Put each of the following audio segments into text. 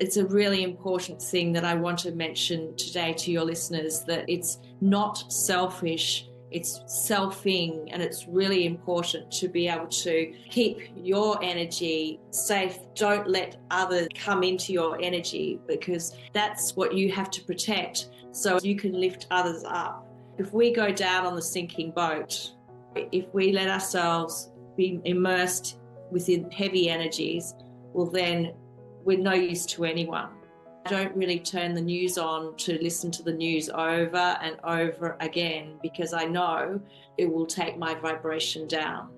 It's a really important thing that I want to mention today to your listeners, that it's not selfish, it's selfing, and it's really important to be able to keep your energy safe. Don't let others come into your energy, because that's what you have to protect so you can lift others up. If we go down on the sinking boat, if we let ourselves be immersed within heavy energies, well then we're no use to anyone. I don't really turn the news on to listen to the news over and over again, because I know it will take my vibration down.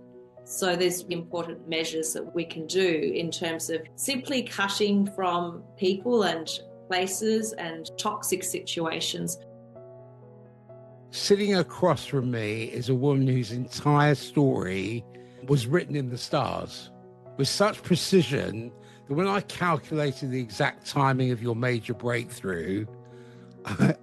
So there's important measures that we can do in terms of simply cutting from people and places and toxic situations. Sitting across from me is a woman whose entire story was written in the stars with such precision that when I calculated the exact timing of your major breakthrough,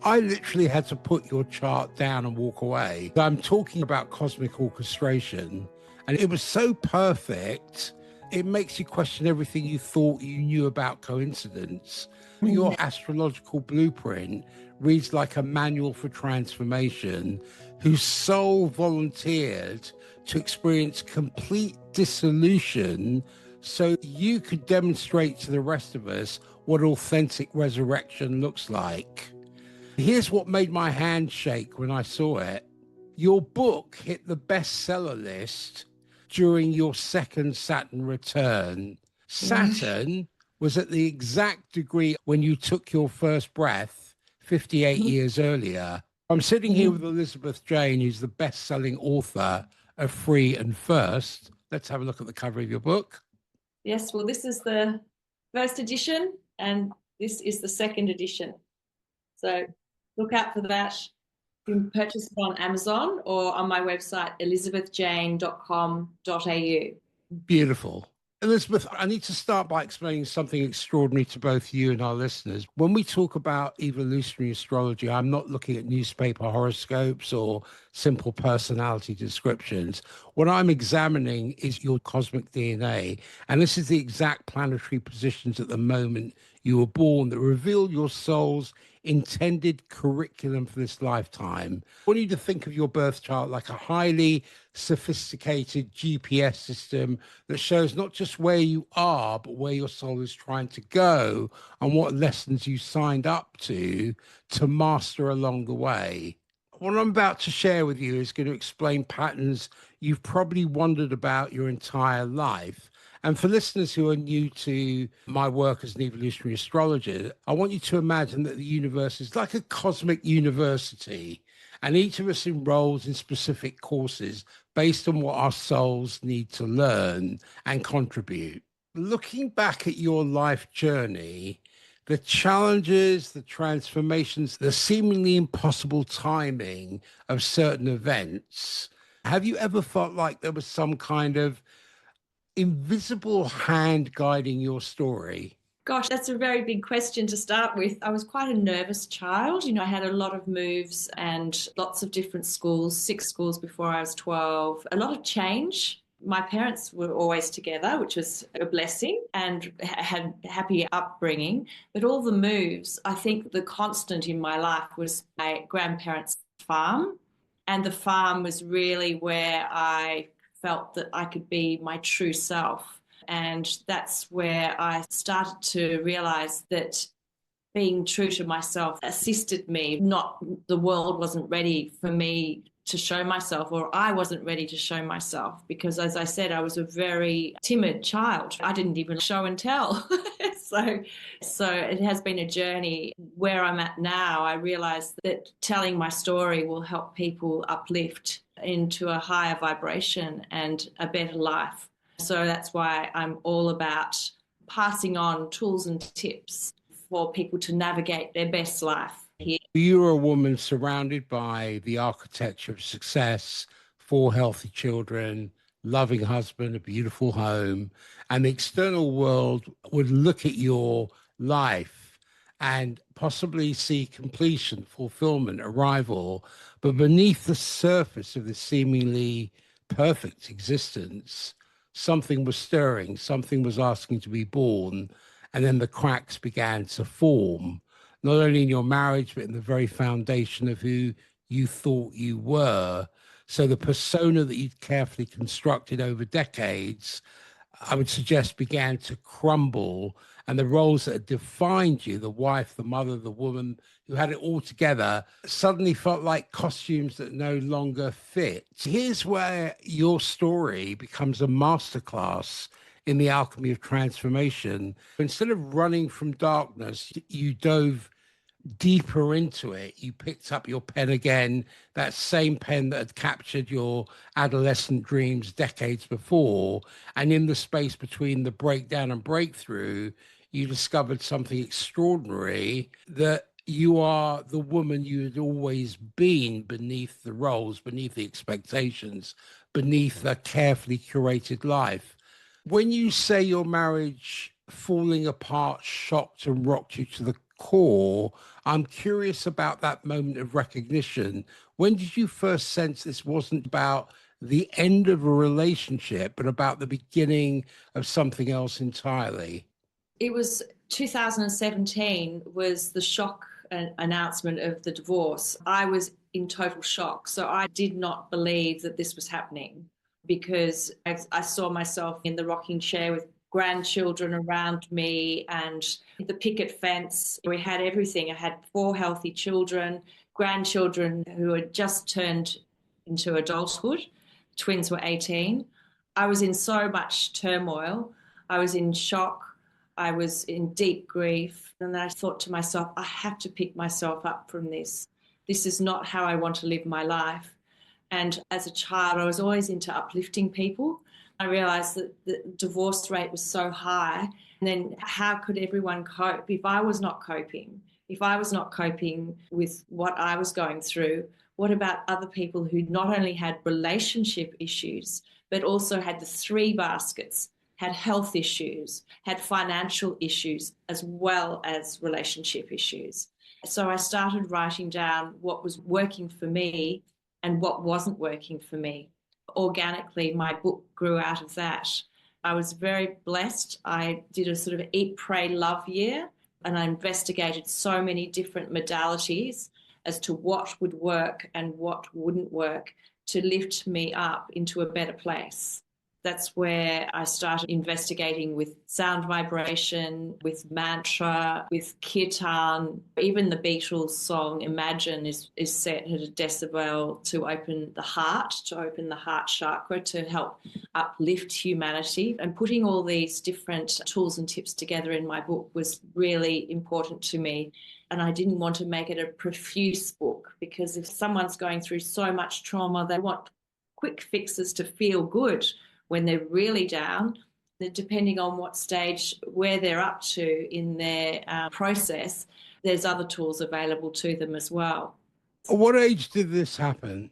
I literally had to put your chart down and walk away. I'm talking about cosmic orchestration, and it was so perfect, it makes you question everything you thought you knew about coincidence. Your astrological blueprint reads like a manual for transformation, whose soul volunteered to experience complete dissolution so you could demonstrate to the rest of us what authentic resurrection looks like. Here's what made my hand shake when I saw it. Your book hit the bestseller list during your second Saturn return. Saturn was at the exact degree when you took your first breath 58 years earlier. I'm sitting here with Elizabeth Jane, who's the best-selling author of Free and First. Let's have a look at the cover of your book. Yes, well, this is the first edition and this is the second edition. So look out for that. You can purchase it on Amazon or on my website, elizabethjane.com.au. Beautiful. Elizabeth, I need to start by explaining something extraordinary to both you and our listeners. When we talk about evolutionary astrology, I'm not looking at newspaper horoscopes or simple personality descriptions. What I'm examining is your cosmic DNA. And this is the exact planetary positions at the moment you were born that reveal your soul's intended curriculum for this lifetime. I want you to think of your birth chart like a highly sophisticated GPS system that shows not just where you are, but where your soul is trying to go and what lessons you signed up to master along the way. What I'm about to share with you is going to explain patterns you've probably wondered about your entire life. And for listeners who are new to my work as an evolutionary astrologer, I want you to imagine that the universe is like a cosmic university, and each of us enrolls in specific courses based on what our souls need to learn and contribute. Looking back at your life journey, the challenges, the transformations, the seemingly impossible timing of certain events, have you ever felt like there was some kind of invisible hand guiding your story? Gosh, that's a very big question to start with. I was quite a nervous child. I had a lot of moves and lots of different schools, 6 schools before I was 12, a lot of change. My parents were always together, which was a blessing, and had happy upbringing. But all the moves, I think the constant in my life was my grandparents' farm. And the farm was really where I felt that I could be my true self. And that's where I started to realize that being true to myself assisted me. Not the world wasn't ready for me to show myself, or I wasn't ready to show myself, because as I said, I was a very timid child. I didn't even show and tell. So it has been a journey. Where I'm at now, I realize that telling my story will help people uplift into a higher vibration and a better life. So that's why I'm all about passing on tools and tips for people to navigate their best life here. You're a woman surrounded by the architecture of success, 4 healthy children, loving husband, a beautiful home, and the external world would look at your life and possibly see completion, fulfillment, arrival. But beneath the surface of this seemingly perfect existence, something was stirring, something was asking to be born. and then the cracks began to form, not only in your marriage, but in the very foundation of who you thought you were. So the persona that you'd carefully constructed over decades, I would suggest, began to crumble. And the roles that had defined you, the wife, the mother, the woman who had it all together, suddenly felt like costumes that no longer fit. Here's where your story becomes a masterclass in the alchemy of transformation. Instead of running from darkness, you dove deeper into it. You picked up your pen again, that same pen that had captured your adolescent dreams decades before. And in the space between the breakdown and breakthrough, you discovered something extraordinary, that you are the woman you had always been, beneath the roles, beneath the expectations, beneath a carefully curated life. When you say your marriage falling apart shocked and rocked you to the core, I'm curious about that moment of recognition. When did you first sense this wasn't about the end of a relationship, but about the beginning of something else entirely? It was 2017 was the shock announcement of the divorce. I was in total shock. So I did not believe that this was happening, because I saw myself in the rocking chair with grandchildren around me and the picket fence. We had everything. I had 4 healthy children, grandchildren who had just turned into adulthood. Twins were 18. I was in so much turmoil. I was in shock. I was in deep grief. And then I thought to myself, I have to pick myself up from this. This is not how I want to live my life. And as a child, I was always into uplifting people. I realized that the divorce rate was so high. And then how could everyone cope if I was not coping? If I was not coping with what I was going through, what about other people who not only had relationship issues, but also had the 3 baskets, had health issues, had financial issues, as well as relationship issues? So I started writing down what was working for me and what wasn't working for me. Organically, my book grew out of that. I was very blessed. I did a sort of eat, pray, love year, and I investigated so many different modalities as to what would work and what wouldn't work to lift me up into a better place. That's where I started investigating with sound vibration, with mantra, with kirtan. Even the Beatles song Imagine is set at a decibel to open the heart chakra, to help uplift humanity. And putting all these different tools and tips together in my book was really important to me. And I didn't want to make it a profuse book, because if someone's going through so much trauma, they want quick fixes to feel good when they're really down. Depending on what stage, where they're up to in their process, there's other tools available to them as well. At what age did this happen?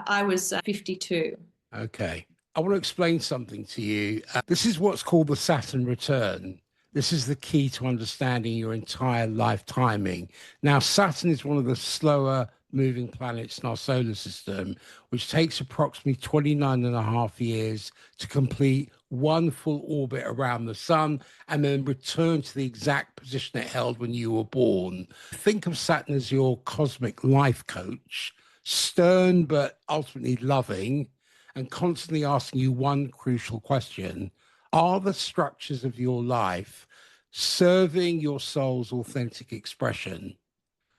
I was 52. Okay. I want to explain something to you. This is what's called the Saturn return. This is the key to understanding your entire life timing. Now, Saturn is one of the slower moving planets in our solar system, which takes approximately 29 and a half years to complete one full orbit around the sun and then return to the exact position it held when you were born. Think of Saturn as your cosmic life coach, stern but ultimately loving, and constantly asking you one crucial question: are the structures of your life serving your soul's authentic expression?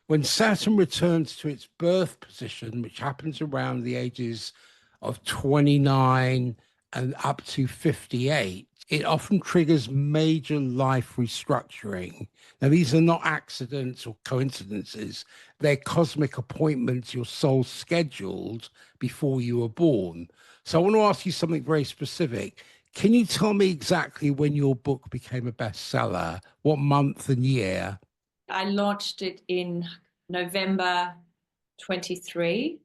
When Saturn returns to its birth position, which happens around the ages of 29 and up to 58, it often triggers major life restructuring. Now, these are not accidents or coincidences. They're cosmic appointments your soul scheduled before you were born. So I want to ask you something very specific. Can you tell me exactly when your book became a bestseller? What month and year? I launched it in November 23.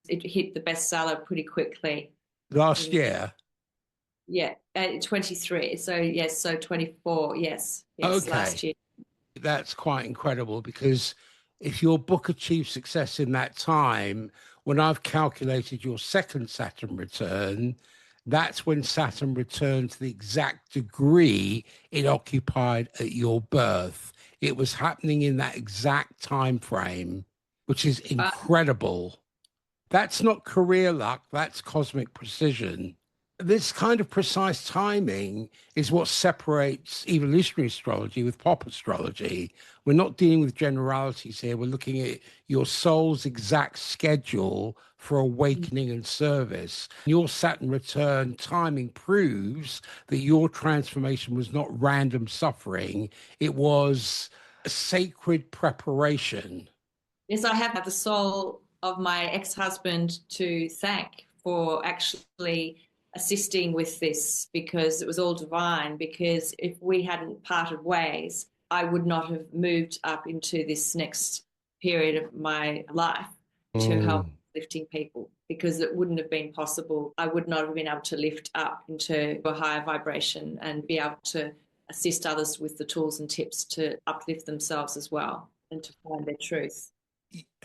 It hit the bestseller pretty quickly. Last year? Yeah, 23. So yes, so 24. Yes, Okay. last year. That's quite incredible, because if your book achieved success in that time, when I've calculated your second Saturn return, That's when Saturn returned to the exact degree it occupied at your birth. It was happening in that exact time frame, which is Uh, incredible. That's not career luck, that's cosmic precision. This kind of precise timing is what separates evolutionary astrology with pop astrology. We're not dealing with generalities here. We're looking at your soul's exact schedule for awakening and service. Your Saturn return timing proves that your transformation was not random suffering, it was a sacred preparation. yes, I have the soul of my ex-husband to thank for actually assisting with this because it was all divine. Because if we hadn't parted ways, I would not have moved up into this next period of my life to help Mm. lifting people because it wouldn't have been possible. I would not have been able to lift up into a higher vibration and be able to assist others with the tools and tips to uplift themselves as well and to find their truth.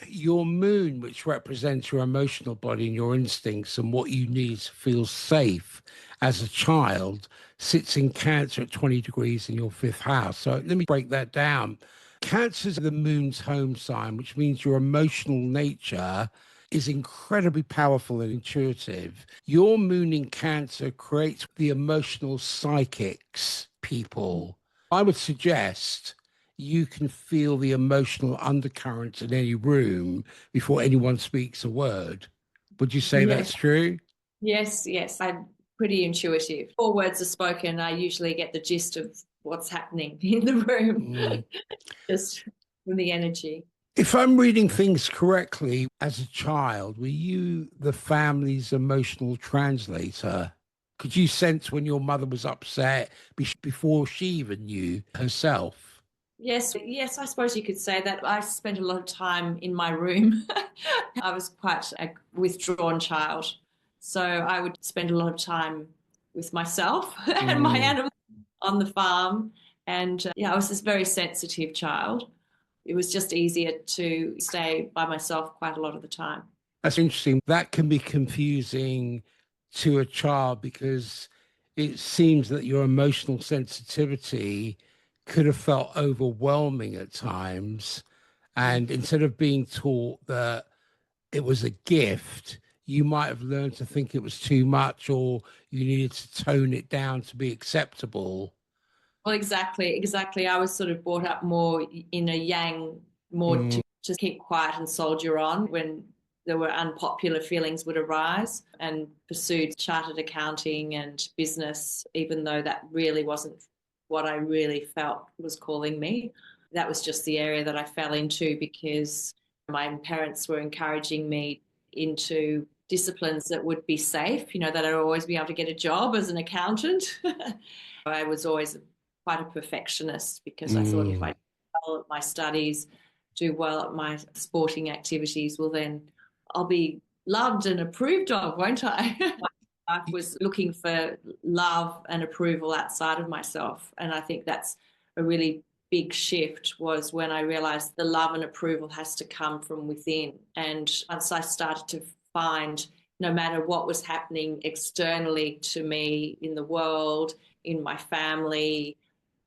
Your moon, which represents your emotional body and your instincts and what you need to feel safe as a child, sits in Cancer at 20 degrees in your fifth house. So let me break that down. Cancer is the moon's home sign, which means your emotional nature is incredibly powerful and intuitive. Your moon in Cancer creates the emotional psychics people. I would suggest you can feel the emotional undercurrents in any room before anyone speaks a word. Would you say Yes, that's true? yes, yes. I'm pretty intuitive. Before words are spoken, I usually get the gist of what's happening in the room, Mm. just from the energy. If I'm reading things correctly, as a child, were you the family's emotional translator? Could you sense when your mother was upset before she even knew herself? Yes, yes, I suppose you could say that. I spent a lot of time in my room. I was quite a withdrawn child. So I would spend a lot of time with myself and my Mm. animals on the farm. And yeah, I was this very sensitive child. It was just easier to stay by myself quite a lot of the time. That's interesting. That can be confusing to a child because it seems that your emotional sensitivity could have felt overwhelming at times. And instead of being taught that it was a gift, you might have learned to think it was too much or you needed to tone it down to be acceptable. Well, exactly, exactly. I was sort of brought up more in a yang, more Mm, to just keep quiet and soldier on when there were unpopular feelings would arise and pursued chartered accounting and business, even though that really wasn't what I really felt was calling me. That was just the area that I fell into because my parents were encouraging me into disciplines that would be safe, that I'd always be able to get a job as an accountant. I was always quite a perfectionist because I thought if I mm. do well at my studies, do well at my sporting activities, well, then I'll be loved and approved of, won't I? I was looking for love and approval outside of myself. And I think that's a really big shift was when I realized the love and approval has to come from within. And once I started to find no matter what was happening externally to me in the world, in my family,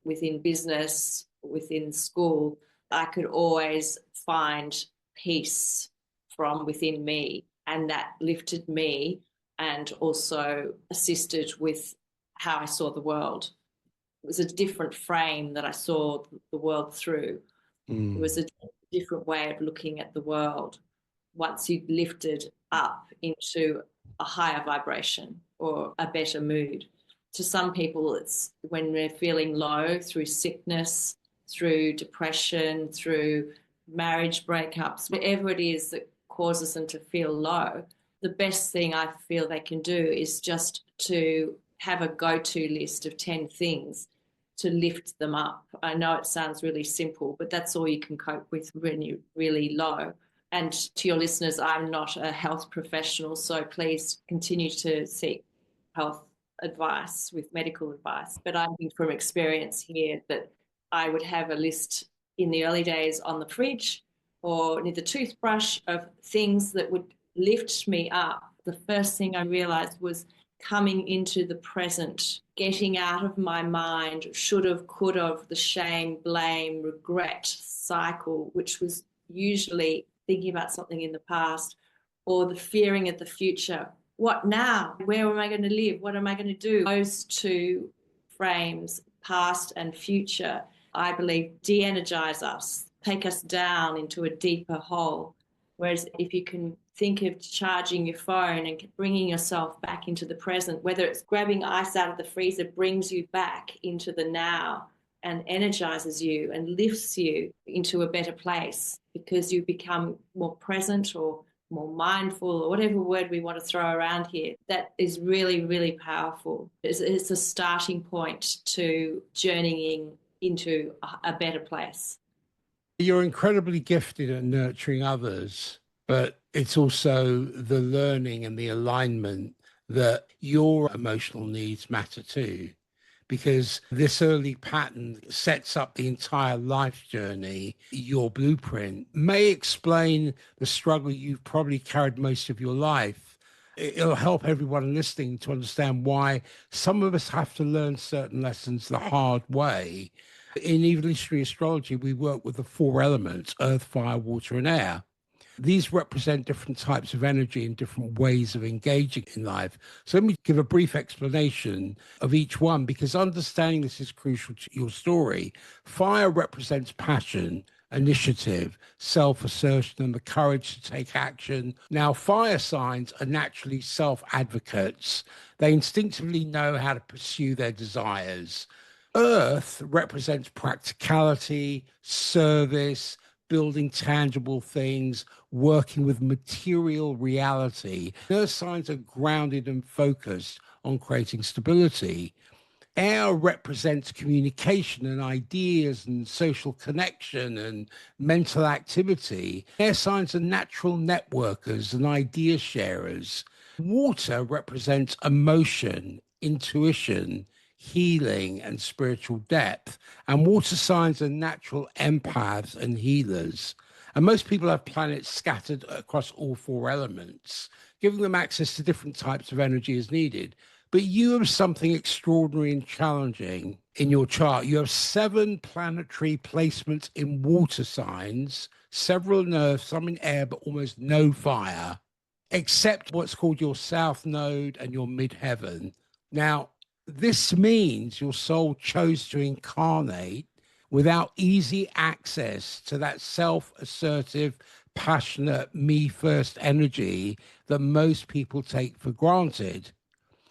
within business, within school, I could always find peace from within me. And that lifted me and also assisted with how I saw the world. It was a different frame that I saw the world through. It was Mm. a different way of looking at the world once you lifted up into a higher vibration or a better mood. To some people, it's when they're feeling low through sickness, through depression, through marriage breakups, whatever it is that causes them to feel low. The best thing I feel they can do is just to have a go to list of 10 things to lift them up. I know it sounds really simple, but that's all you can cope with when you're really low. And to your listeners, I'm not a health professional, so please continue to seek health advice with medical advice. But I think from experience here that I would have a list in the early days on the fridge or near the toothbrush of things that would lift me up. The first thing I realized was coming into the present, getting out of my mind, should have, could have, the shame, blame, regret cycle, which was usually thinking about something in the past or the fearing of the future. What now? Where am I going to live? What am I going to do? Those two frames, past and future, I believe de-energize us, take us down into a deeper hole. Whereas if you can think of charging your phone and bringing yourself back into the present, whether it's grabbing ice out of the freezer, brings you back into the now and energizes you and lifts you into a better place because you become more present or more mindful or whatever word we want to throw around here. That is really, really powerful. It's a starting point to journeying into a better place. You're incredibly gifted at nurturing others, but it's also the learning and the alignment that your emotional needs matter too, because this early pattern sets up the entire life journey. Your blueprint may explain the struggle you've probably carried most of your life. It'll help everyone listening to understand why some of us have to learn certain lessons the hard way. In evolutionary astrology, we work with the four elements: earth, fire, water, and air. These represent different types of energy and different ways of engaging in life. So let me give a brief explanation of each one, because understanding this is crucial to your story. Fire represents passion, initiative, self-assertion, and the courage to take action. Now, fire signs are naturally self-advocates. They instinctively know how to pursue their desires. Earth represents practicality, service, building tangible things, working with material reality. Earth signs are grounded and focused on creating stability. Air represents communication and ideas and social connection and mental activity. Air signs are natural networkers and idea sharers. Water represents emotion, intuition, healing, and spiritual depth. And water signs are natural empaths and healers. And most people have planets scattered across all four elements, giving them access to different types of energy as needed. But you have something extraordinary and challenging in your chart. You have 7 planetary placements in water signs, several in earth, some in air, but almost no fire, except what's called your south node and your midheaven. Now, this means your soul chose to incarnate without easy access to that self-assertive, passionate, me first energy that most people take for granted.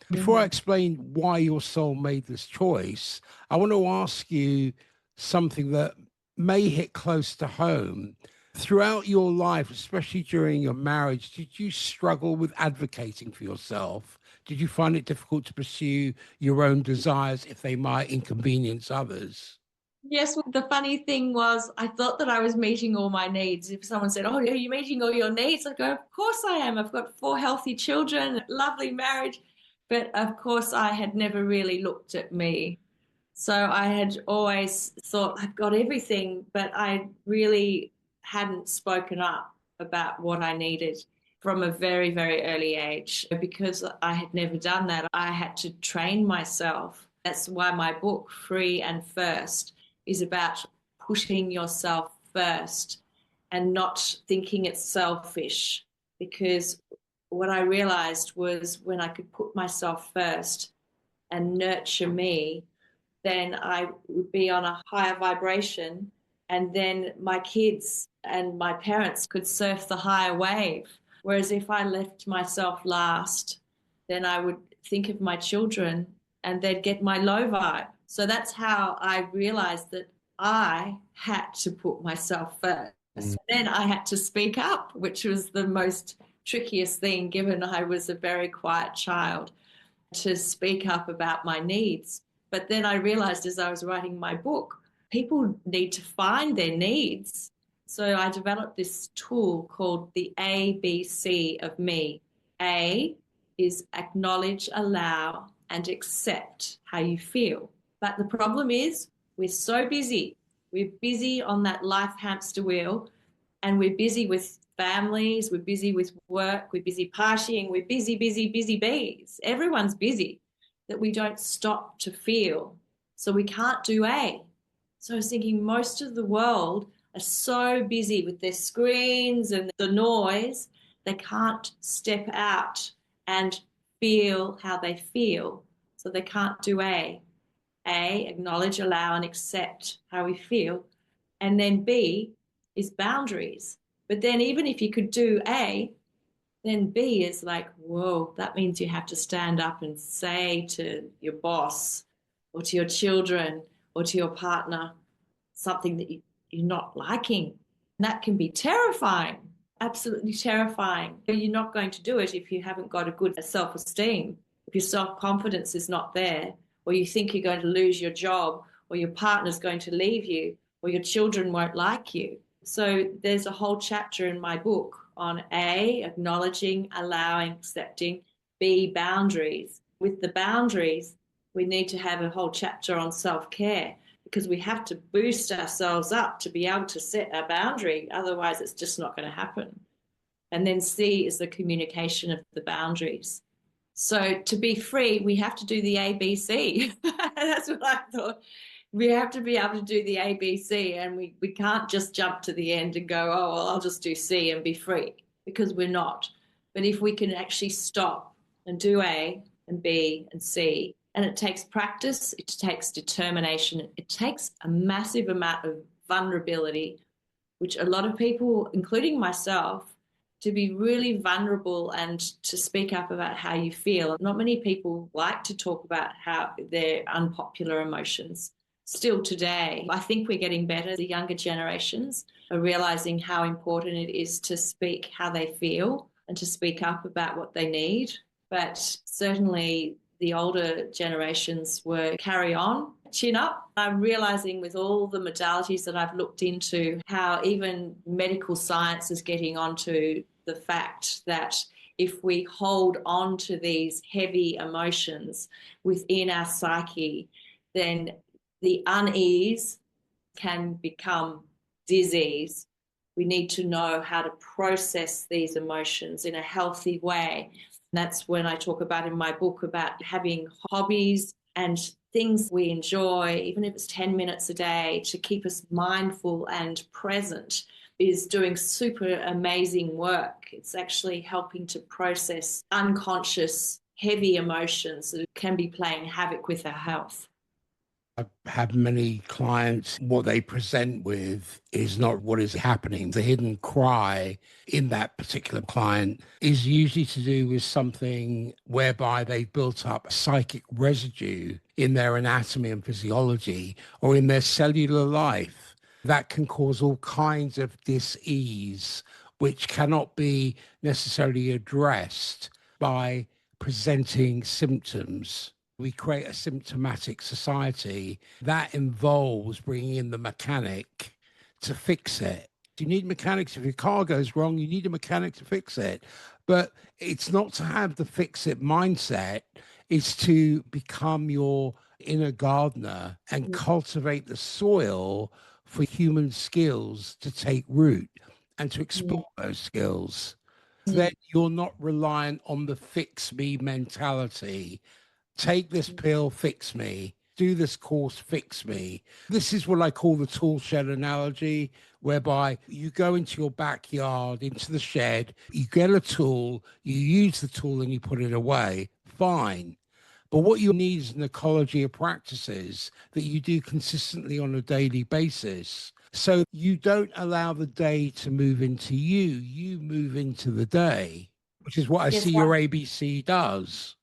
Before I Mm-hmm. explain why your soul made this choice, I want to ask you something that may hit close to home. Throughout your life, especially during your marriage, did you struggle with advocating for yourself? Did you find it difficult to pursue your own desires if they might inconvenience others? Yes, well, the funny thing was, I thought that I was meeting all my needs. If someone said, "Oh, are you meeting all your needs?" I go, "Of course I am. I've got 4 healthy children, lovely marriage." But of course, I had never really looked at me. So I had always thought I've got everything, but I really hadn't spoken up about what I needed from a very, very early age. Because I had never done that, I had to train myself. That's why my book, Free and First, is about pushing yourself first and not thinking it's selfish. Because what I realized was when I could put myself first and nurture me, then I would be on a higher vibration. And then my kids and my parents could surf the higher wave. Whereas if I left myself last, then I would think of my children and they'd get my low vibe. So that's how I realized that I had to put myself first. Mm. Then I had to speak up, which was the most trickiest thing, given I was a very quiet child, to speak up about my needs. But then I realized as I was writing my book, people need to find their needs. So I developed this tool called the ABC of me. A is acknowledge, allow, and accept how you feel. But the problem is we're so busy. We're busy on that life hamster wheel, and we're busy with families, we're busy with work, we're busy partying, we're busy, busy, busy bees. Everyone's busy, that we don't stop to feel. So we can't do A. So I was thinking most of the world are so busy with their screens and the noise, they can't step out and feel how they feel. So they can't do A. A, acknowledge, allow, and accept how we feel. And then B is boundaries. But then even if you could do A, then B is like, whoa, that means you have to stand up and say to your boss or to your children or to your partner something that you're not liking. And that can be terrifying, absolutely terrifying. You're not going to do it if you haven't got a good self-esteem, if your self-confidence is not there, or you think you're going to lose your job, or your partner's going to leave you, or your children won't like you. So there's a whole chapter in my book on A, acknowledging, allowing, accepting, B, boundaries. With the boundaries, we need to have a whole chapter on self-care because we have to boost ourselves up to be able to set our boundary. Otherwise, it's just not going to happen. And then C is the communication of the boundaries. So to be free, we have to do the ABC. That's what I thought. We have to be able to do the ABC, and we can't just jump to the end and go, oh, well, I'll just do C and be free, because we're not. But if we can actually stop and do A and B and C, and it takes practice, it takes determination, it takes a massive amount of vulnerability, which a lot of people, including myself, to be really vulnerable and to speak up about how you feel. Not many people like to talk about how their unpopular emotions. Still today, I think we're getting better. The younger generations are realizing how important it is to speak how they feel and to speak up about what they need. But certainly the older generations were carry on, chin up. I'm realizing with all the modalities that I've looked into how even medical science is getting onto the fact that if we hold on to these heavy emotions within our psyche, then the unease can become disease. We need to know how to process these emotions in a healthy way. And that's when I talk about in my book about having hobbies and things we enjoy, even if it's 10 minutes a day, to keep us mindful and present, is doing super amazing work. It's actually helping to process unconscious, heavy emotions that can be playing havoc with our health. I have many clients, what they present with is not what is happening. The hidden cry in that particular client is usually to do with something whereby they built up psychic residue in their anatomy and physiology or in their cellular life that can cause all kinds of dis-ease, which cannot be necessarily addressed by presenting symptoms. We create a symptomatic society that involves bringing in the mechanic to fix it. You need mechanics. If your car goes wrong, you need a mechanic to fix it. But it's not to have the fix it mindset. It's to become your inner gardener and cultivate the soil for human skills to take root and to explore those skills. Then you're not reliant on the fix me mentality. Take this pill, fix me. Do this course, fix me. This is what I call the tool shed analogy, whereby you go into your backyard, into the shed, you get a tool, you use the tool and you put it away. Fine. But what you need is an ecology of practices that you do consistently on a daily basis. So you don't allow the day to move into you, you move into the day, which is what I Yes, see your ABC does.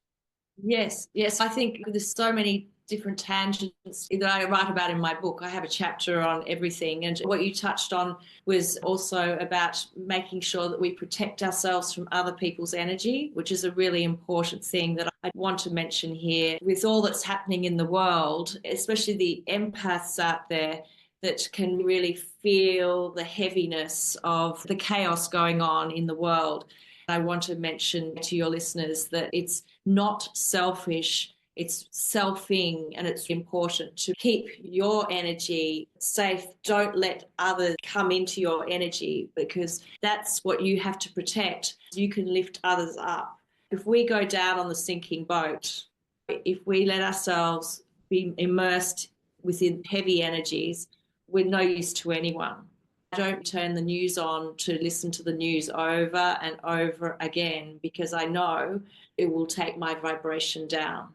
yes, yes. I think there's so many different tangents that I write about in my book. I have a chapter on everything. And what you touched on was also about making sure that we protect ourselves from other people's energy, which is a really important thing that I want to mention here. With all that's happening in the world, especially the empaths out there that can really feel the heaviness of the chaos going on in the world. I want to mention to your listeners that it's not selfish It's selfing, and it's important to keep your energy safe. Don't let others come into your energy, because that's what you have to protect. You can lift others up. If we go down on the sinking boat, if we let ourselves be immersed within heavy energies, we're no use to anyone. I don't turn the news on to listen to the news over and over again, because I know it will take my vibration down.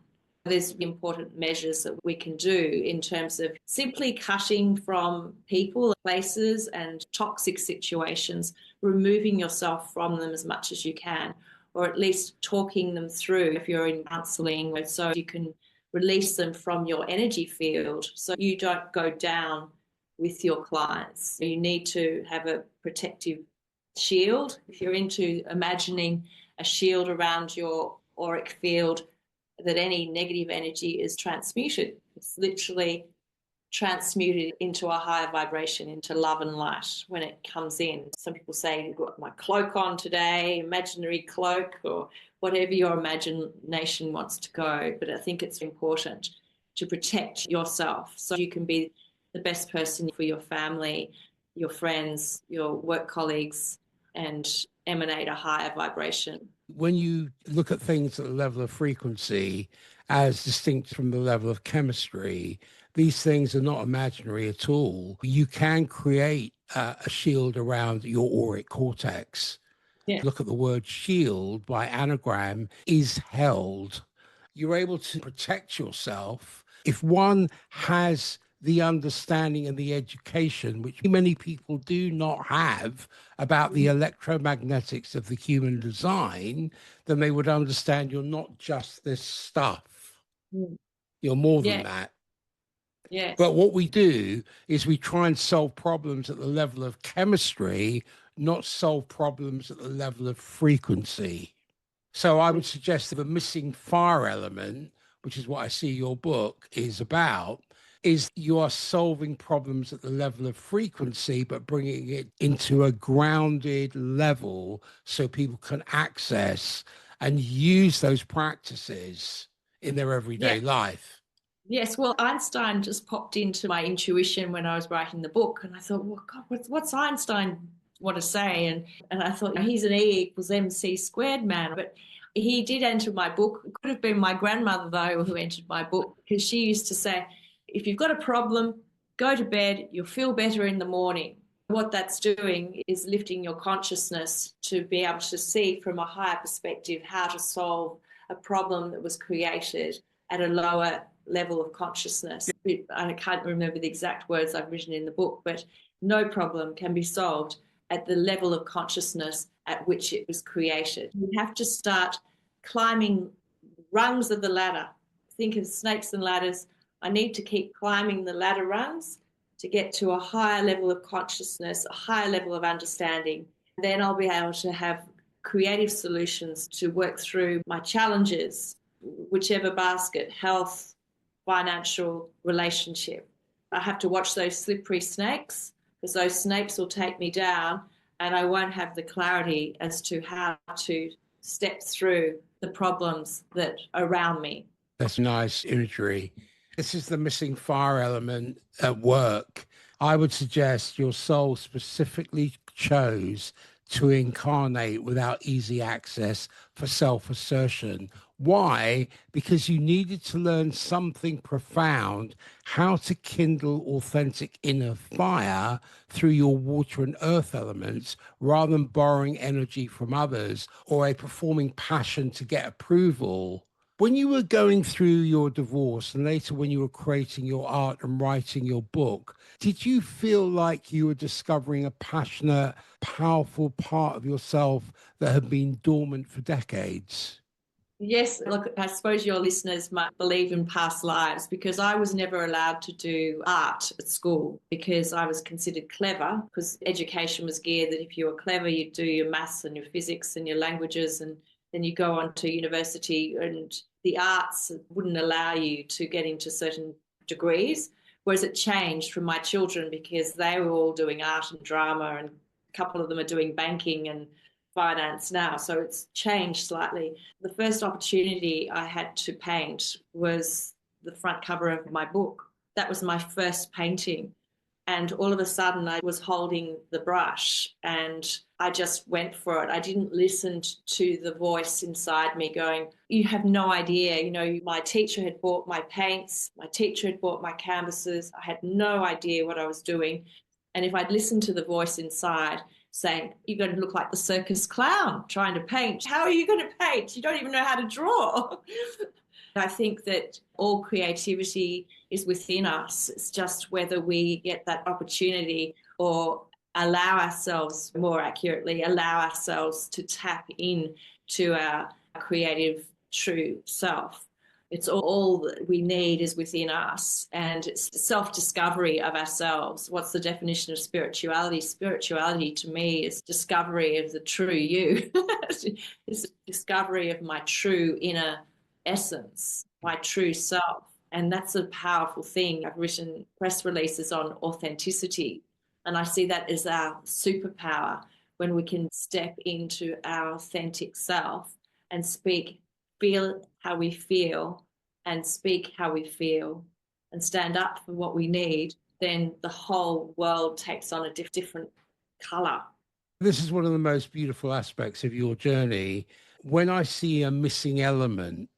There's important measures that we can do in terms of simply cutting from people, places, and toxic situations, removing yourself from them as much as you can, or at least talking them through if you're in counseling, so you can release them from your energy field so you don't go down with your clients. You need to have a protective shield. If you're into imagining a shield around your auric field, that any negative energy is transmuted. It's literally transmuted into a higher vibration, into love and light when it comes in. Some people say, you've got my cloak on today, imaginary cloak, or whatever your imagination wants to go. But I think it's important to protect yourself so you can be the best person for your family, your friends, your work colleagues, and emanate a higher vibration. When you look at things at the level of frequency as distinct from the level of chemistry, these things are not imaginary at all. You can create a shield around your auric cortex. Yeah. Look at the word shield by anagram is held. You're able to protect yourself if one has the understanding and the education, which many people do not have, about the electromagnetics of the human design, then they would understand you're not just this stuff. You're more than Yeah. that. Yes. But what we do is we try and solve problems at the level of chemistry, not solve problems at the level of frequency. So I would suggest that the missing fire element, which is what I see your book is about, is you are solving problems at the level of frequency, but bringing it into a grounded level so people can access and use those practices in their everyday Yeah. life. Yes, well, Einstein just popped into my intuition when I was writing the book, and I thought, well, God, what's Einstein want to say? And I thought, he's an E=mc² man, but he did enter my book. It could have been my grandmother, though, who entered my book, because she used to say, if you've got a problem, go to bed, you'll feel better in the morning. What that's doing is lifting your consciousness to be able to see from a higher perspective how to solve a problem that was created at a lower level of consciousness. I can't remember the exact words I've written in the book, but no problem can be solved at the level of consciousness at which it was created. You have to start climbing rungs of the ladder. Think of snakes and ladders. I need to keep climbing the ladder rungs to get to a higher level of consciousness, a higher level of understanding. Then I'll be able to have creative solutions to work through my challenges, whichever basket: health, financial, relationship. I have to watch those slippery snakes, because those snakes will take me down, and I won't have the clarity as to how to step through the problems that are around me. That's nice imagery. This is the missing fire element at work. I would suggest your soul specifically chose to incarnate without easy access for self-assertion. Why? Because you needed to learn something profound, how to kindle authentic inner fire through your water and earth elements, rather than borrowing energy from others or a performing passion to get approval. When you were going through your divorce and later when you were creating your art and writing your book, did you feel like you were discovering a passionate, powerful part of yourself that had been dormant for decades? Yes, look, I suppose your listeners might believe in past lives, because I was never allowed to do art at school because I was considered clever, because education was geared that if you were clever, you'd do your maths and your physics and your languages, and then you go on to university, and the arts wouldn't allow you to get into certain degrees. Whereas it changed from my children, because they were all doing art and drama, and a couple of them are doing banking and finance now, so it's changed slightly. The first opportunity I had to paint was the front cover of my book. That was my first painting. And all of a sudden, I was holding the brush and I just went for it. I didn't listen to the voice inside me going, you have no idea. You know, my teacher had bought my paints, my teacher had bought my canvases. I had no idea what I was doing. And if I'd listened to the voice inside saying, you're going to look like the circus clown trying to paint, how are you going to paint? You don't even know how to draw. I think that all creativity is within us. It's just whether we get that opportunity or allow ourselves, more accurately, allow ourselves to tap in to our creative true self. It's all that we need is within us, and it's self-discovery of ourselves. What's the definition of spirituality? Spirituality to me is discovery of the true you. It's discovery of my true inner essence, my true self. And that's a powerful thing. I've written press releases on authenticity, and I see that as our superpower when we can step into our authentic self and speak, feel how we feel, and speak how we feel, and stand up for what we need, then the whole world takes on a different color. This is one of the most beautiful aspects of your journey. When I see a missing element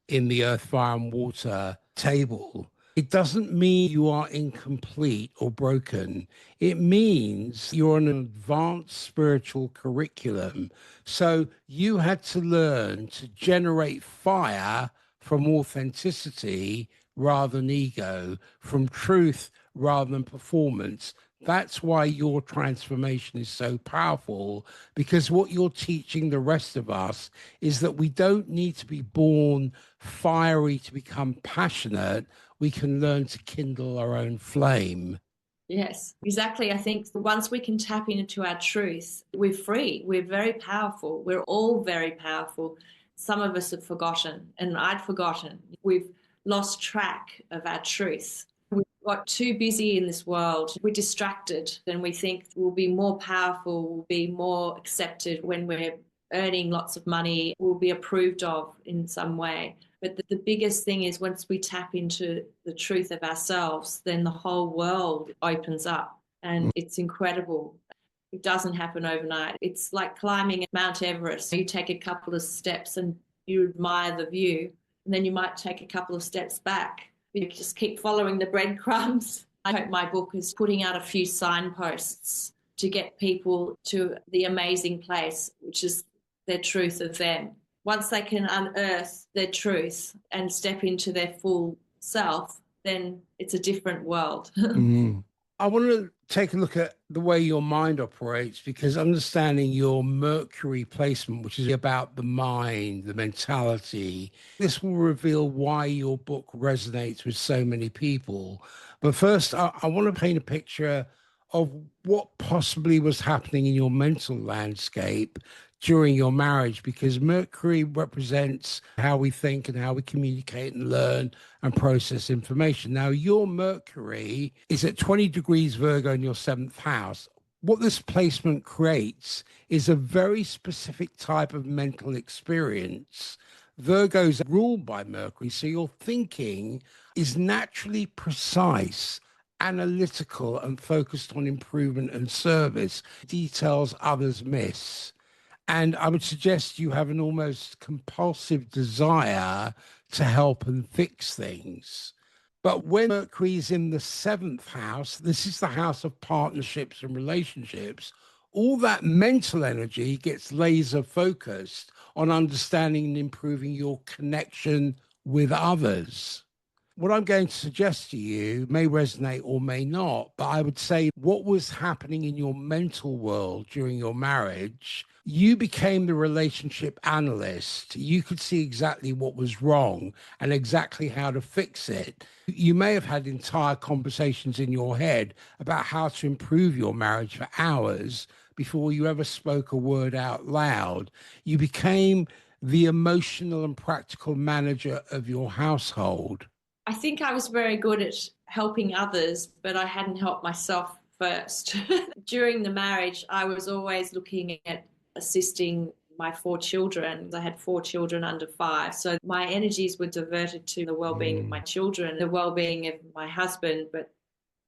in the earth, fire, and water table, it doesn't mean you are incomplete or broken. It means you're on an advanced spiritual curriculum. So you had to learn to generate fire from authenticity rather than ego, from truth rather than performance. That's why your transformation is so powerful, because what you're teaching the rest of us is that we don't need to be born fiery to become passionate. We can learn to kindle our own flame. Yes, exactly. I think once we can tap into our truth, we're free. We're very powerful. We're all very powerful. Some of us have forgotten, and I'd forgotten. We've lost track of our truth. We've got too busy in this world. We're distracted, and we think we'll be more powerful, we'll be more accepted when we're earning lots of money, we'll be approved of in some way. But the biggest thing is once we tap into the truth of ourselves, then the whole world opens up, and it's incredible. It doesn't happen overnight. It's like climbing Mount Everest. You take a couple of steps and you admire the view, and then you might take a couple of steps back. You just keep following the breadcrumbs. I hope my book is putting out a few signposts to get people to the amazing place, which is their truth of them. Once they can unearth their truth and step into their full self, then it's a different world. Mm. I want to take a look at the way your mind operates, because understanding your Mercury placement, which is about the mind, the mentality, this will reveal why your book resonates with so many people. But first, I want to paint a picture of what possibly was happening in your mental landscape during your marriage, because Mercury represents how we think and how we communicate and learn and process information. Now, your Mercury is at 20 degrees Virgo in your seventh house. What this placement creates is a very specific type of mental experience. Virgo's ruled by Mercury, so your thinking is naturally precise, analytical, and focused on improvement and service, details others miss. And I would suggest you have an almost compulsive desire to help and fix things. But when Mercury is in the seventh house, this is the house of partnerships and relationships, all that mental energy gets laser focused on understanding and improving your connection with others. What I'm going to suggest to you may resonate or may not, but I would say what was happening in your mental world during your marriage, you became the relationship analyst. You could see exactly what was wrong and exactly how to fix it. You may have had entire conversations in your head about how to improve your marriage for hours before you ever spoke a word out loud. You became the emotional and practical manager of your household. I think I was very good at helping others, but I hadn't helped myself first. During the marriage, I was always looking at assisting my 4 children. I had 4 children under 5. So my energies were diverted to the well-being of my children, the well-being of my husband, but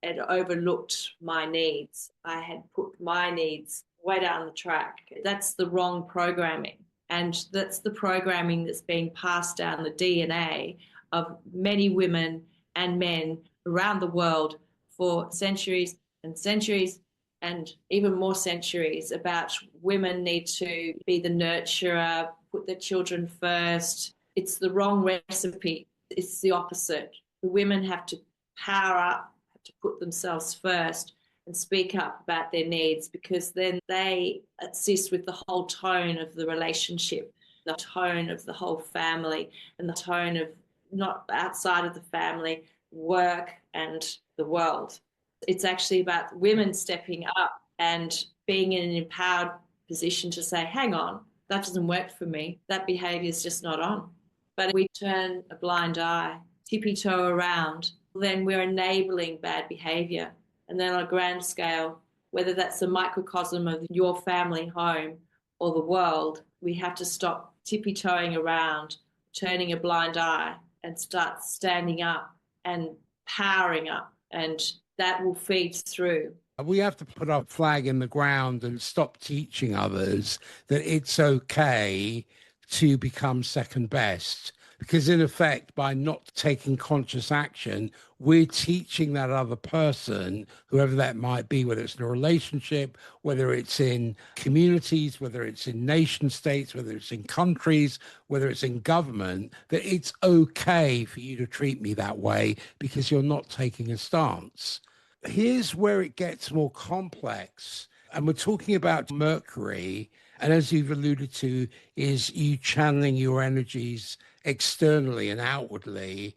it overlooked my needs. I had put my needs way down the track. That's the wrong programming. And that's the programming that's being passed down the DNA of many women and men around the world for centuries and centuries and even more centuries, about women need to be the nurturer, put their children first. It's the wrong recipe. It's the opposite. The women have to power up, have to put themselves first and speak up about their needs, because then they assist with the whole tone of the relationship, the tone of the whole family, and the tone of not outside of the family, work and the world. It's actually about women stepping up and being in an empowered position to say, hang on, that doesn't work for me. That behavior is just not on. But if we turn a blind eye, tippy-toe around, then we're enabling bad behavior. And then on a grand scale, whether that's a microcosm of your family home or the world, we have to stop tippy-toeing around, turning a blind eye, and start standing up and powering up. And that will feed through. We have to put our flag in the ground and stop teaching others that it's okay to become second best. Because in effect, by not taking conscious action, we're teaching that other person, whoever that might be, whether it's in a relationship, whether it's in communities, whether it's in nation states, whether it's in countries, whether it's in government, that it's okay for you to treat me that way because you're not taking a stance. Here's where it gets more complex. And we're talking about Mercury. And as you've alluded to, is you channeling your energies externally and outwardly.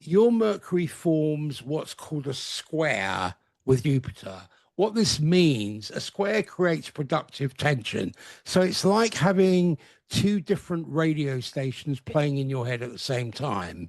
Your Mercury forms what's called a square with Jupiter. What this means, a square creates productive tension. So it's like having two different radio stations playing in your head at the same time.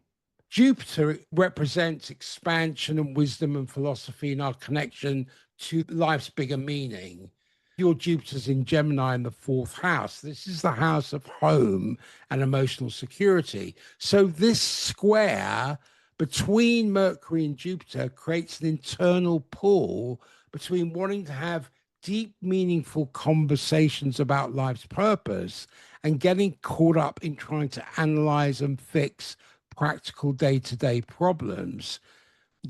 Jupiter represents expansion and wisdom and philosophy and our connection to life's bigger meaning. Your Jupiter's in Gemini in the 4th house. This is the house of home and emotional security. So this square between Mercury and Jupiter creates an internal pull between wanting to have deep, meaningful conversations about life's purpose and getting caught up in trying to analyze and fix practical day-to-day problems.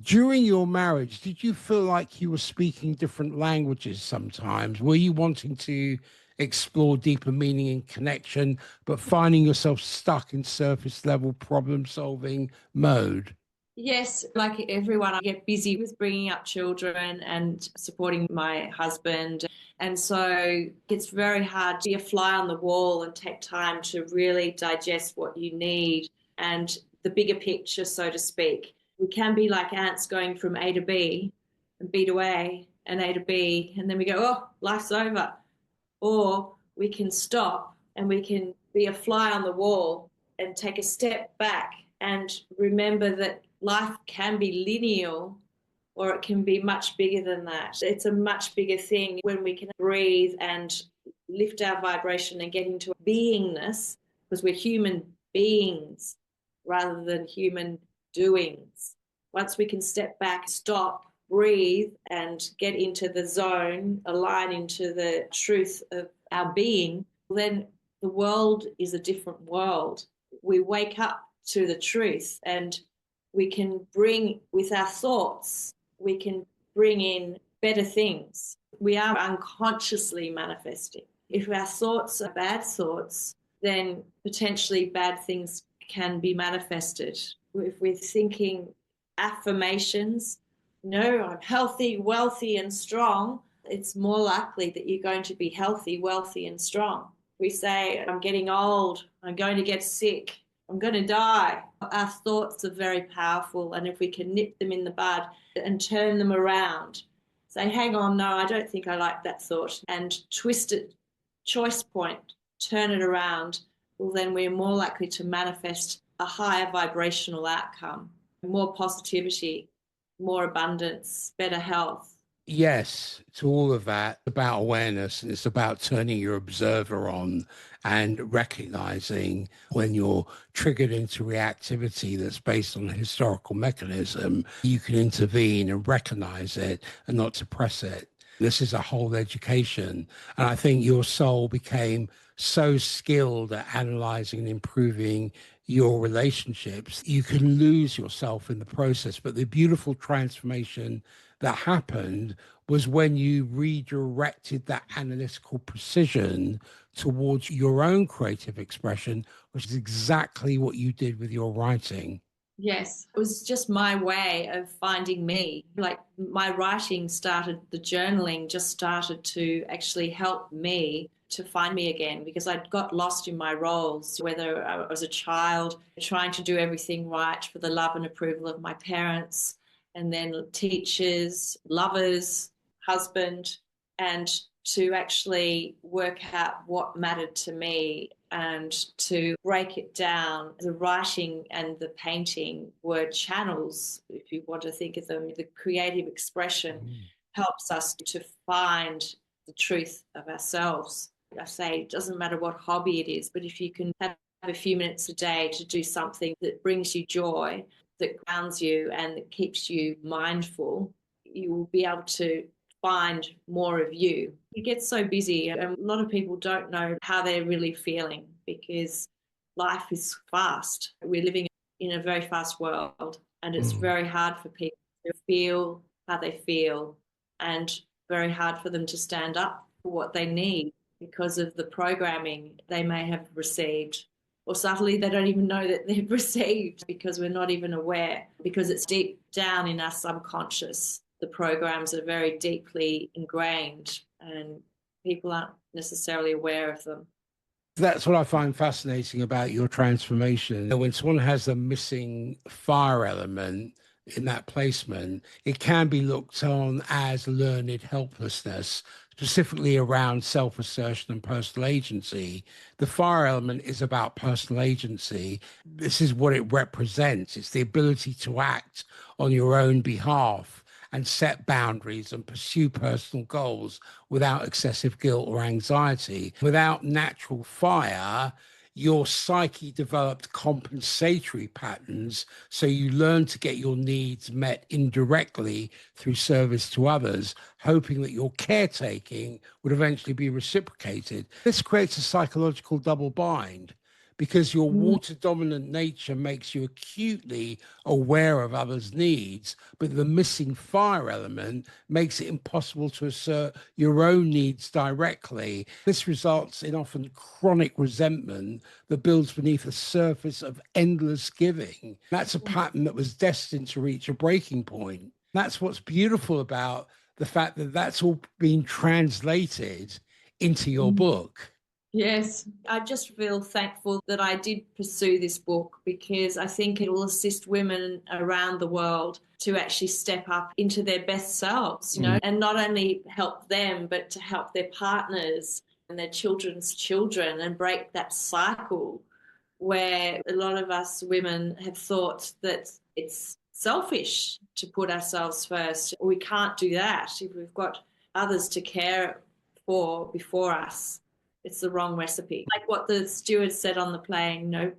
During your marriage, did you feel like you were speaking different languages sometimes? Were you wanting to explore deeper meaning and connection, but finding yourself stuck in surface level problem solving mode? Yes, like everyone, I get busy with bringing up children and supporting my husband. And so it's very hard to be a fly on the wall and take time to really digest what you need and the bigger picture, so to speak. We can be like ants going from A to B and B to A and A to B, and then we go, oh, life's over. Or we can stop and we can be a fly on the wall and take a step back and remember that life can be linear or it can be much bigger than that. It's a much bigger thing when we can breathe and lift our vibration and get into beingness, because we're human beings rather than human doings. Once we can step back, stop, breathe, and get into the zone, align into the truth of our being, then the world is a different world. We wake up to the truth, and we can bring, with our thoughts, we can bring in better things. We are unconsciously manifesting. If our thoughts are bad thoughts, then potentially bad things can be manifested. If we're thinking affirmations, no, I'm healthy, wealthy, and strong, it's more likely that you're going to be healthy, wealthy, and strong. We say, I'm getting old, I'm going to get sick, I'm going to die. Our thoughts are very powerful, and if we can nip them in the bud and turn them around, say, hang on, no, I don't think I like that thought, and twist it, choice point, turn it around, well, then we're more likely to manifest a higher vibrational outcome, more positivity, more abundance, better health. Yes, to all of that, about awareness, and it's about turning your observer on and recognizing when you're triggered into reactivity that's based on a historical mechanism, you can intervene and recognize it and not suppress it. This is a whole education. And I think your soul became so skilled at analyzing and improving your relationships, you can lose yourself in the process. But the beautiful transformation that happened was when you redirected that analytical precision towards your own creative expression, which is exactly what you did with your writing. Yes, it was just my way of finding me. Like my writing started, the journaling just started to actually help me to find me again because I'd got lost in my roles, whether I was a child trying to do everything right for the love and approval of my parents, and then teachers, lovers, husband, and to actually work out what mattered to me and to break it down. The writing and the painting were channels, if you want to think of them. The creative expression helps us to find the truth of ourselves. I say it doesn't matter what hobby it is, but if you can have a few minutes a day to do something that brings you joy, that grounds you and that keeps you mindful, you will be able to find more of you. You get so busy, and a lot of people don't know how they're really feeling because life is fast. We're living in a very fast world, and it's Mm. very hard for people to feel how they feel, and very hard for them to stand up for what they need because of the programming they may have received. Or subtly, they don't even know that they've received because we're not even aware, because it's deep down in our subconscious. The programs are very deeply ingrained and people aren't necessarily aware of them. That's what I find fascinating about your transformation. When someone has a missing fire element in that placement, it can be looked on as learned helplessness, specifically around self assertion and personal agency. The fire element is about personal agency. This is what it represents, it's the ability to act on your own behalf and set boundaries and pursue personal goals without excessive guilt or anxiety. Without natural fire, your psyche developed compensatory patterns. So you learn to get your needs met indirectly through service to others, hoping that your caretaking would eventually be reciprocated. This creates a psychological double bind because your water dominant nature makes you acutely aware of others' needs, but the missing fire element makes it impossible to assert your own needs directly. This results in often chronic resentment that builds beneath the surface of endless giving. That's a pattern that was destined to reach a breaking point. That's what's beautiful about the fact that that's all being translated into your book. Yes, I just feel thankful that I did pursue this book because I think it will assist women around the world to actually step up into their best selves, and not only help them, but to help their partners and their children's children and break that cycle where a lot of us women have thought that it's selfish to put ourselves first. We can't do that if we've got others to care for before us. It's the wrong recipe. Like what the steward said on the plane,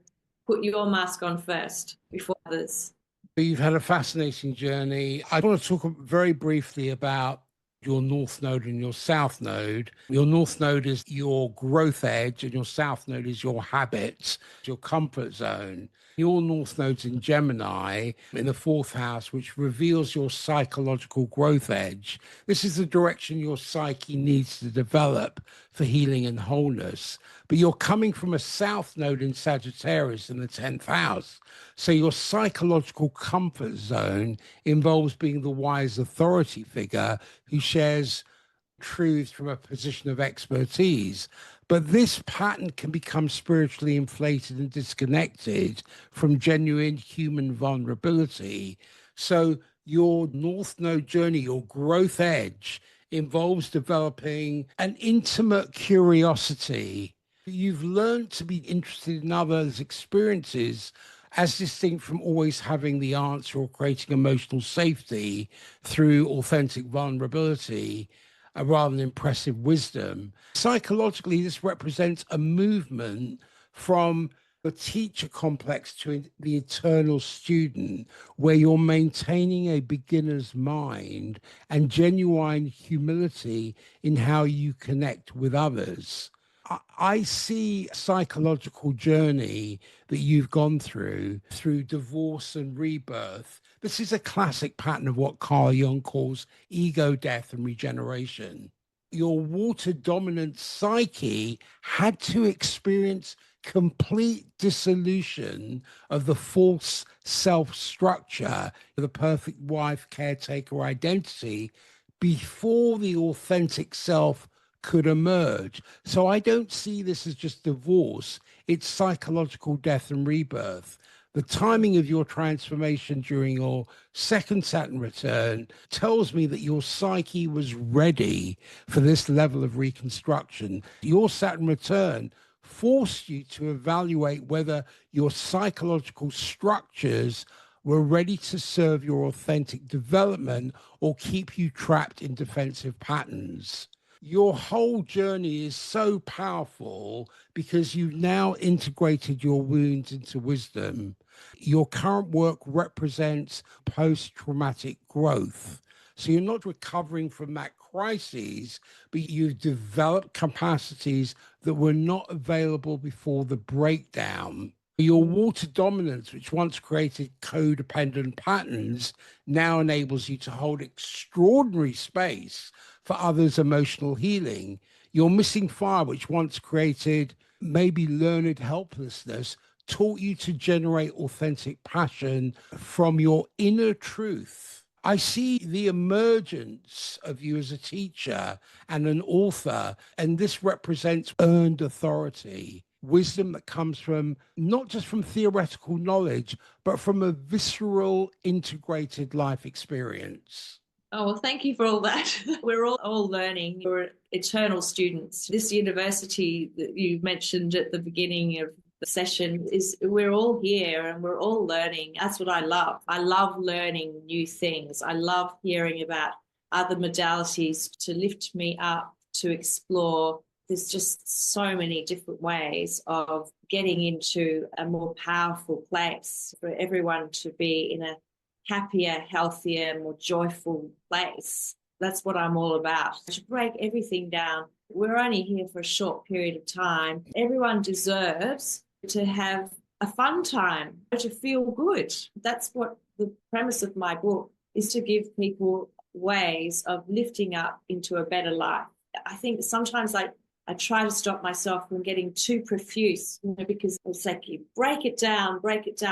put your mask on first before others. You've had a fascinating journey. I want to talk very briefly about your North Node and your South Node. Your North Node is your growth edge, and your South Node is your habits, your comfort zone. Your North Node's in Gemini in the fourth house, which reveals your psychological growth edge. This is the direction your psyche needs to develop for healing and wholeness. But you're coming from a South Node in Sagittarius in the 10th house. So your psychological comfort zone involves being the wise authority figure who shares truths from a position of expertise. But this pattern can become spiritually inflated and disconnected from genuine human vulnerability. So your North Node journey, your growth edge, involves developing an intimate curiosity. You've learned to be interested in others' experiences as distinct from always having the answer or creating emotional safety through authentic vulnerability rather than impressive wisdom. Psychologically, this represents a movement from the teacher complex to the eternal student, where you're maintaining a beginner's mind and genuine humility in how you connect with others. I see psychological journey that you've gone through divorce and rebirth. This is a classic pattern of what Carl Jung calls ego death and regeneration. Your water dominant psyche had to experience complete dissolution of the false self structure, the perfect wife caretaker identity, before the authentic self could emerge. So I don't see this as just divorce, it's psychological death and rebirth. The timing of your transformation during your second Saturn return tells me that your psyche was ready for this level of reconstruction. Your Saturn return forced you to evaluate whether your psychological structures were ready to serve your authentic development or keep you trapped in defensive patterns. Your whole journey is so powerful because you've now integrated your wounds into wisdom. Your current work represents post-traumatic growth. So you're not recovering from that crisis, but you've developed capacities that were not available before the breakdown. Your water dominance, which once created codependent patterns, now enables you to hold extraordinary space for others' emotional healing. Your missing fire, which once created maybe learned helplessness, taught you to generate authentic passion from your inner truth. I see the emergence of you as a teacher and an author, and this represents earned authority, wisdom that comes from not just from theoretical knowledge, but from a visceral, integrated life experience. Oh, well, thank you for all that. We're all learning. We're eternal students. This university that you mentioned at the beginning of the session is we're all here and we're all learning. That's what I love. I love learning new things. I love hearing about other modalities to lift me up, to explore. There's just so many different ways of getting into a more powerful place for everyone to be in a happier, healthier, more joyful place. That's what I'm all about. To break everything down. We're only here for a short period of time. Everyone deserves to have a fun time, to feel good. That's what the premise of my book is, to give people ways of lifting up into a better life. I think sometimes I try to stop myself from getting too profuse, because it's like you break it down, make it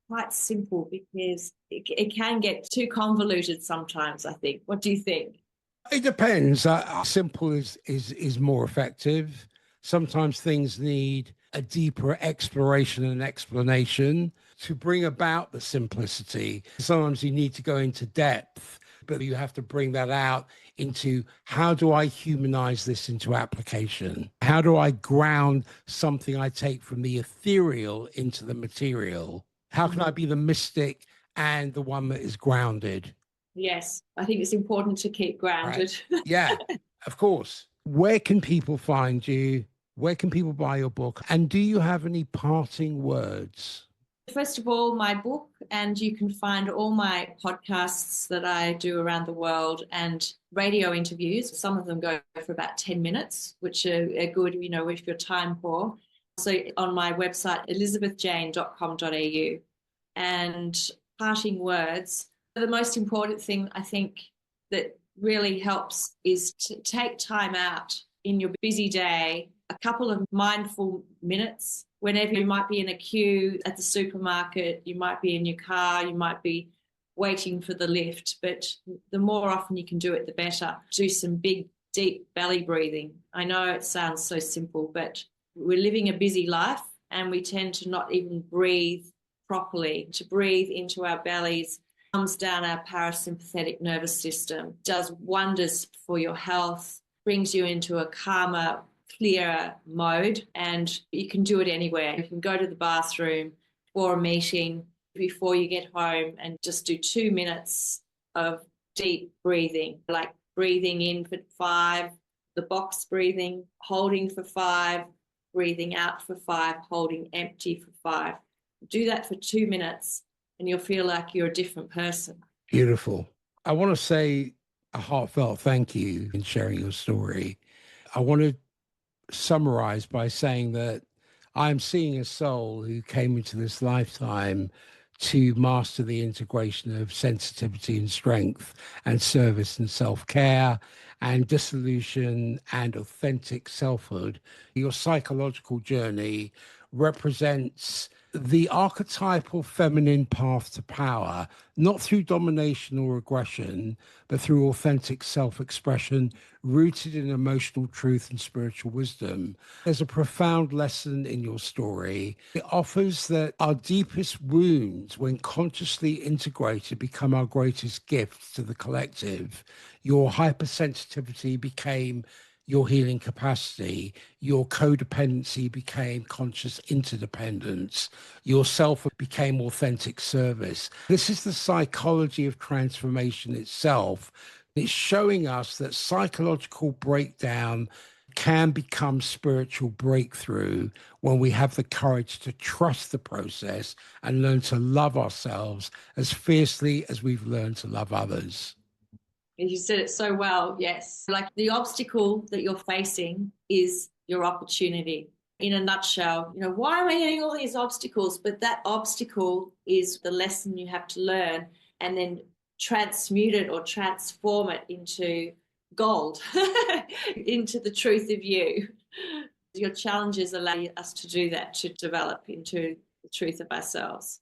quite simple, because it can get too convoluted sometimes, I think. What do you think? It depends. Simple is more effective. Sometimes things need a deeper exploration and explanation to bring about the simplicity. Sometimes you need to go into depth, but you have to bring that out into how do I humanize this into application? How do I ground something I take from the ethereal into the material? How can I be the mystic and the one that is grounded? Yes, I think it's important to keep Right. grounded. Yeah, of course. Where can people find you? Where can people buy your book? And do you have any parting words? First of all, my book, and you can find all my podcasts that I do around the world and radio interviews. Some of them go for about 10 minutes, which are good, if you're time poor. So on my website, elizabethjane.com.au. And parting words, the most important thing I think that really helps is to take time out in your busy day, a couple of mindful minutes. Whenever you might be in a queue at the supermarket, you might be in your car, you might be waiting for the lift, but the more often you can do it, the better. Do some big, deep belly breathing. I know it sounds so simple, but we're living a busy life and we tend to not even breathe properly. To breathe into our bellies calms down our parasympathetic nervous system, does wonders for your health, brings you into a calmer, clearer mode, and you can do it anywhere. You can go to the bathroom, before a meeting, before you get home, and just do 2 minutes of deep breathing, like breathing in for 5, the box breathing, holding for 5, breathing out for 5, holding empty for 5. Do that for 2 minutes and you'll feel like you're a different person. Beautiful. I want to say a heartfelt thank you in sharing your story. I want to summarize by saying that I'm seeing a soul who came into this lifetime to master the integration of sensitivity and strength and service and self-care and dissolution and authentic selfhood. Your psychological journey represents the archetypal feminine path to power, not through domination or aggression, but through authentic self-expression rooted in emotional truth and spiritual wisdom. There's a profound lesson in your story. It offers that our deepest wounds, when consciously integrated, become our greatest gifts to the collective. Your hypersensitivity became your healing capacity. Your codependency became conscious interdependence. Your self became authentic service. This is the psychology of transformation itself. It's showing us that psychological breakdown can become spiritual breakthrough when we have the courage to trust the process and learn to love ourselves as fiercely as we've learned to love others. You said it so well, yes. Like the obstacle that you're facing is your opportunity. In a nutshell, why am I getting all these obstacles? But that obstacle is the lesson you have to learn and then transmute it or transform it into gold, into the truth of you. Your challenges allow us to do that, to develop into the truth of ourselves.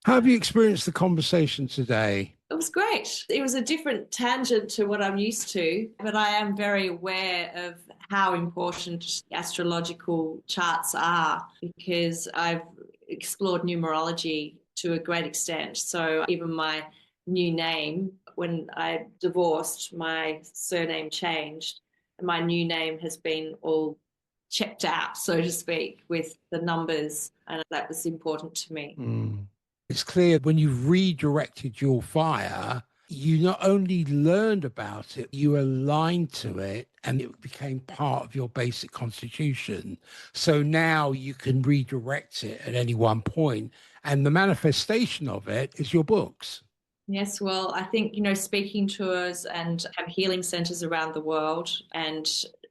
How have you experienced the conversation today? It was great. It was a different tangent to what I'm used to, but I am very aware of how important astrological charts are because I've explored numerology to a great extent. So even my new name, when I divorced, my surname changed, and my new name has been all checked out, so to speak, with the numbers, and that was important to me. It's clear when you redirected your fire, you not only learned about it, you aligned to it and it became part of your basic constitution. So now you can redirect it at any one point. And the manifestation of it is your books. Yes, well, I think, speaking tours and have healing centers around the world, and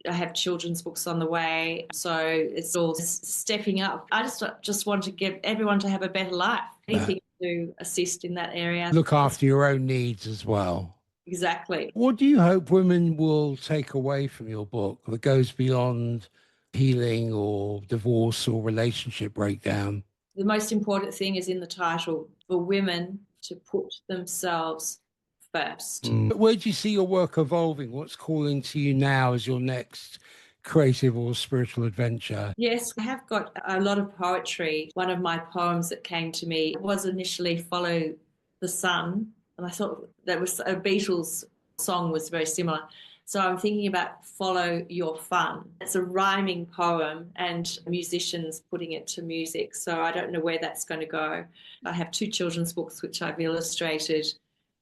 I have children's books on the way. So it's all stepping up. I just want to give everyone to have a better life. Anything to assist in that area. Look after your own needs as well. Exactly. What do you hope women will take away from your book that goes beyond healing or divorce or relationship breakdown? The most important thing is in the title, for women to put themselves first. Where do you see your work evolving? What's calling to you now as your next creative or spiritual adventure? Yes, I have got a lot of poetry. One of my poems that came to me was initially Follow the Sun, and I thought that was a Beatles song was very similar. So I'm thinking about Follow Your Fun. It's a rhyming poem and musicians putting it to music. So I don't know where that's going to go. I have 2 children's books which I've illustrated,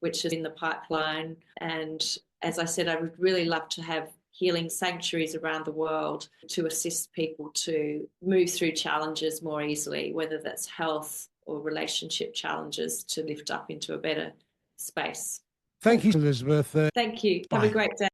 which is in the pipeline. And as I said, I would really love to have healing sanctuaries around the world to assist people to move through challenges more easily, whether that's health or relationship challenges, to lift up into a better space. Thank you, Elizabeth. Thank you. Bye. Have a great day.